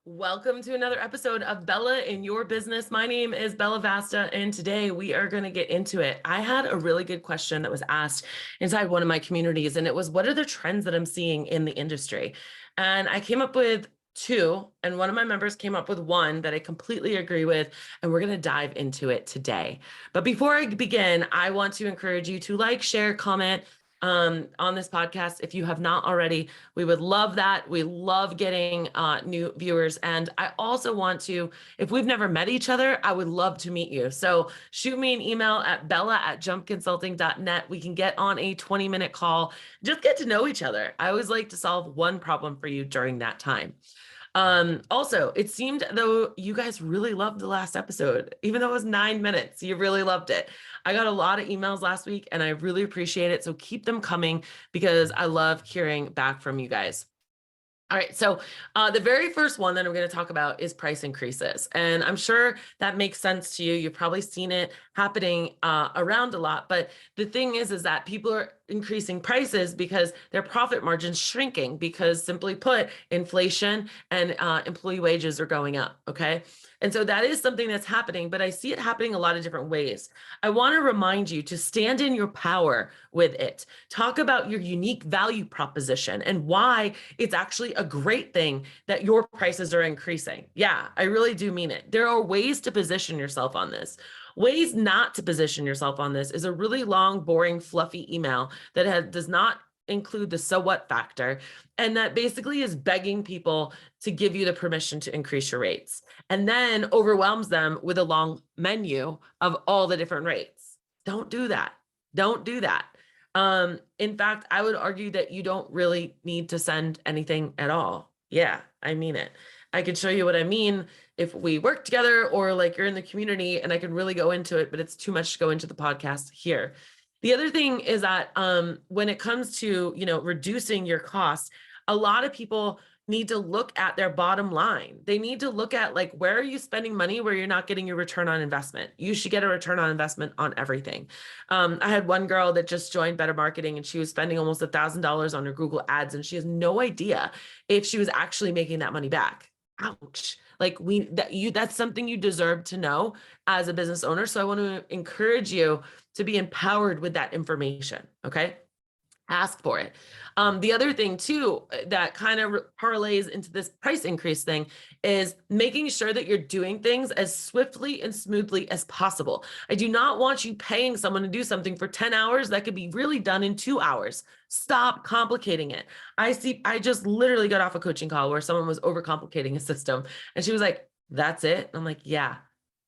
Welcome to another episode of Bella in Your Business. My name is Bella Vasta, and today we are going to get into it. I had a really good question that was asked inside one of my communities, and it was, what are the trends that I'm seeing in the industry? And I came up with two, and one of my members came up with one that I completely agree with, and we're going to dive into it today. But before I begin, I want to encourage you to like, share, comment, on this podcast. If you have not already, we would love that. We love getting new viewers. And I also want to, if we've never met each other, I would love to meet you. So shoot me an email at bella@jumpconsulting.net. We can get on a 20-minute call, just get to know each other. I always like to solve one problem for you during that time. Also, it seemed though you guys really loved the last episode, even though it was 9 minutes, you really loved it. I got a lot of emails last week and I really appreciate it. So keep them coming because I love hearing back from you guys. All right, so the very first one that I'm going to talk about is price increases. And I'm sure that makes sense to you. You've probably seen it happening around a lot. But the thing is that people are increasing prices because their profit margin's shrinking because, simply put, inflation and employee wages are going up, okay? And so that is something that's happening, but I see it happening a lot of different ways. I want to remind you to stand in your power with it. Talk about your unique value proposition and why it's actually a great thing that your prices are increasing. Yeah, I really do mean it. There are ways to position yourself on this. Ways not to position yourself on this is a really long, boring, fluffy email that does not include the so what factor, and that basically is begging people to give you the permission to increase your rates, and then overwhelms them with a long menu of all the different rates. Don't do that. Don't do that. In fact, I would argue that you don't really need to send anything at all. Yeah, I mean it. I could show you what I mean if we work together, or like you're in the community and I can really go into it, but it's too much to go into the podcast here. The other thing is that when it comes to, reducing your costs, a lot of people need to look at their bottom line. They need to look at, like, where are you spending money where you're not getting your return on investment? You should get a return on investment on everything. I had one girl that just joined Better Marketing and she was spending almost $1,000 on her Google ads and she has no idea if she was actually making that money back. Ouch. Like that's something you deserve to know as a business owner. So I want to encourage you to be empowered with that information. Okay. Ask for it. The other thing too, that kind of parlays into this price increase thing, is making sure that you're doing things as swiftly and smoothly as possible. I do not want you paying someone to do something for 10 hours that could be really done in 2 hours. Stop complicating it. I just literally got off a coaching call where someone was overcomplicating a system and she was like, that's it. I'm like, yeah,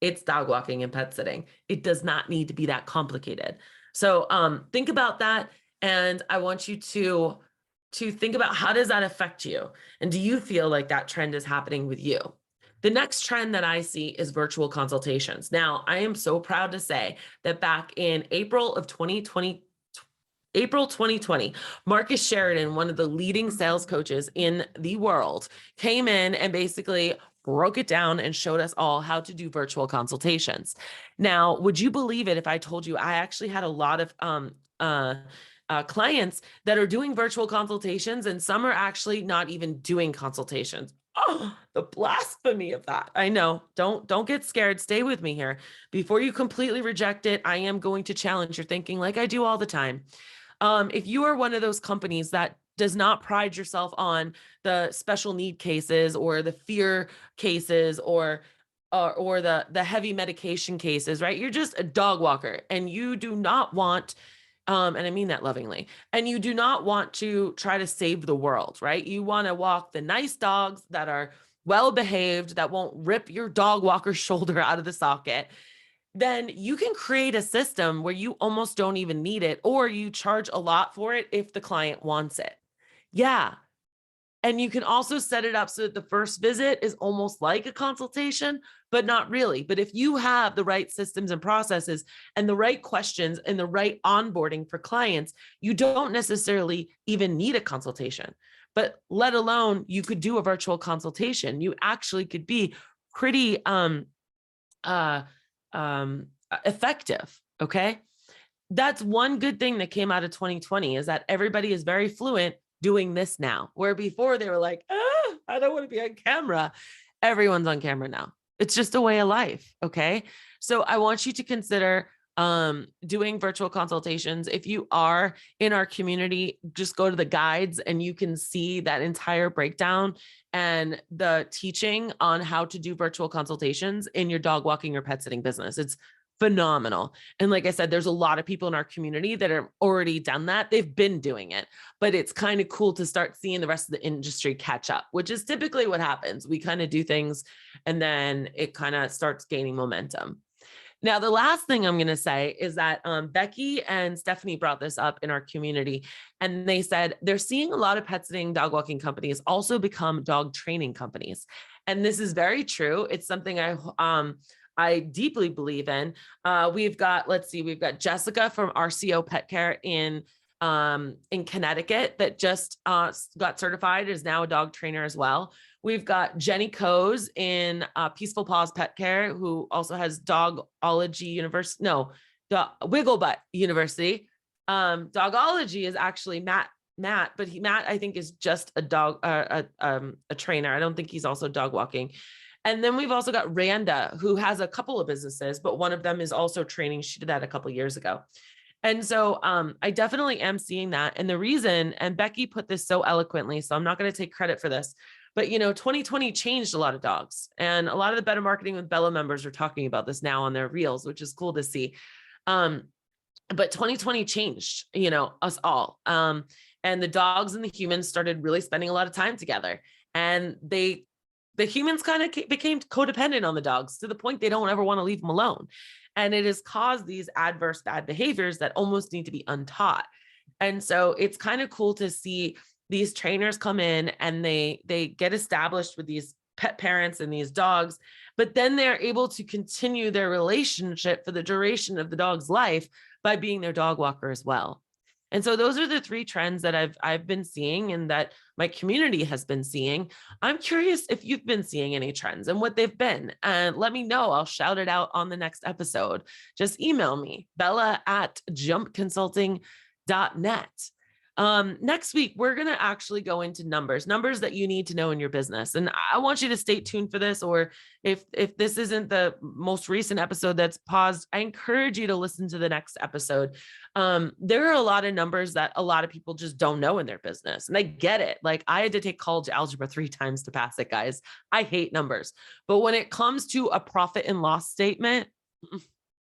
it's dog walking and pet sitting. It does not need to be that complicated. So think about that. And I want you to think about, how does that affect you? And do you feel like that trend is happening with you? The next trend that I see is virtual consultations. Now, I am so proud to say that back in April 2020, Marcus Sheridan, one of the leading sales coaches in the world, came in and basically broke it down and showed us all how to do virtual consultations. Now, would you believe it if I told you I actually had a lot of clients that are doing virtual consultations, and some are actually not even doing consultations. Oh, the blasphemy of that. I know. Don't get scared. Stay with me here. Before you completely reject it, I am going to challenge your thinking like I do all the time. If you are one of those companies that does not pride yourself on the special need cases or the fear cases or the heavy medication cases, right? You're just a dog walker and you do not want, and I mean that lovingly, and you do not want to try to save the world, right? You want to walk the nice dogs that are well behaved, that won't rip your dog walker's shoulder out of the socket. Then you can create a system where you almost don't even need it, or you charge a lot for it if the client wants it. Yeah. And you can also set it up so that the first visit is almost like a consultation, but not really. But if you have the right systems and processes and the right questions and the right onboarding for clients, you don't necessarily even need a consultation. But let alone, you could do a virtual consultation. You actually could be pretty effective. Okay. That's one good thing that came out of 2020, is that everybody is very fluent doing this now, where before they were like, I don't want to be on camera. Everyone's on camera now. It's just a way of life. Okay. So I want you to consider doing virtual consultations. If you are in our community, just go to the guides and you can see that entire breakdown and the teaching on how to do virtual consultations in your dog walking or pet sitting business. It's phenomenal. And like I said, there's a lot of people in our community that have already done that. They've been doing it, but it's kind of cool to start seeing the rest of the industry catch up, which is typically what happens. We kind of do things and then it kind of starts gaining momentum. Now, the last thing I'm going to say is that Becky and Stephanie brought this up in our community, and they said they're seeing a lot of pet sitting dog walking companies also become dog training companies. And this is very true. It's something I deeply believe in. We've got Jessica from RCO Pet Care in Connecticut that just got certified, is now a dog trainer as well. We've got Jenny Coes in Peaceful Paws Pet Care, who also has Dogology University, Wigglebutt University. Dogology is actually Matt, but Matt, I think, is just a dog, a trainer. I don't think he's also dog walking. And then we've also got Randa, who has a couple of businesses, but one of them is also training. She did that a couple of years ago. And so I definitely am seeing that. And the reason, and Becky put this so eloquently, so I'm not going to take credit for this, but 2020 changed a lot of dogs, and a lot of the Better Marketing with Bella members are talking about this now on their reels, which is cool to see. But 2020 changed, us all. And the dogs and the humans started really spending a lot of time together, and the humans kind of became codependent on the dogs to the point they don't ever want to leave them alone. And it has caused these adverse bad behaviors that almost need to be untaught. And so it's kind of cool to see these trainers come in and they get established with these pet parents and these dogs, but then they're able to continue their relationship for the duration of the dog's life by being their dog walker as well. And so those are the three trends that I've been seeing and that my community has been seeing. I'm curious if you've been seeing any trends and what they've been, and let me know. I'll shout it out on the next episode. Just email me, bella@jumpconsulting.net. Next week, we're going to actually go into numbers that you need to know in your business. And I want you to stay tuned for this, or if this isn't the most recent episode that's paused, I encourage you to listen to the next episode. There are a lot of numbers that a lot of people just don't know in their business. And I get it. Like, I had to take college algebra 3 times to pass it, guys. I hate numbers. But when it comes to a profit and loss statement,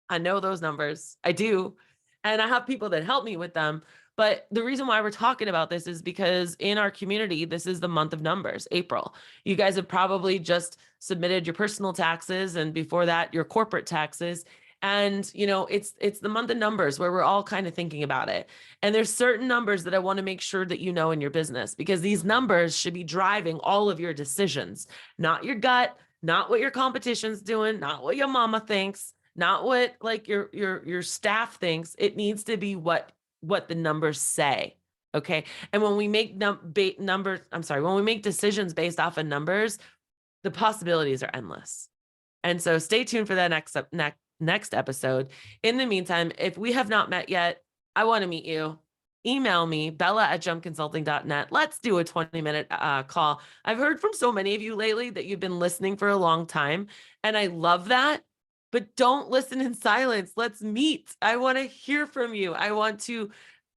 I know those numbers. I do. And I have people that help me with them. But the reason why we're talking about this is because in our community, this is the month of numbers, April. You guys have probably just submitted your personal taxes, and before that, your corporate taxes. And, it's the month of numbers where we're all kind of thinking about it. And there's certain numbers that I want to make sure that you know in your business, because these numbers should be driving all of your decisions, not your gut, not what your competition's doing, not what your mama thinks, not what like your staff thinks. It needs to be what the numbers say. Okay. And when we make when we make decisions based off of numbers, the possibilities are endless. And so stay tuned for that next episode. In the meantime, if we have not met yet, I want to meet you. Email me, bella@jumpconsulting.net. Let's do a 20-minute call. I've heard from so many of you lately that you've been listening for a long time, and I love that. But don't listen in silence. Let's meet. I want to hear from you. I want to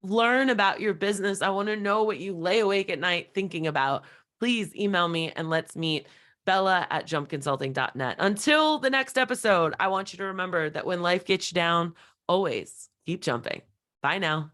learn about your business. I want to know what you lay awake at night thinking about. Please email me and let's meet, bella@jumpconsulting.net. Until the next episode, I want you to remember that when life gets you down, always keep jumping. Bye now.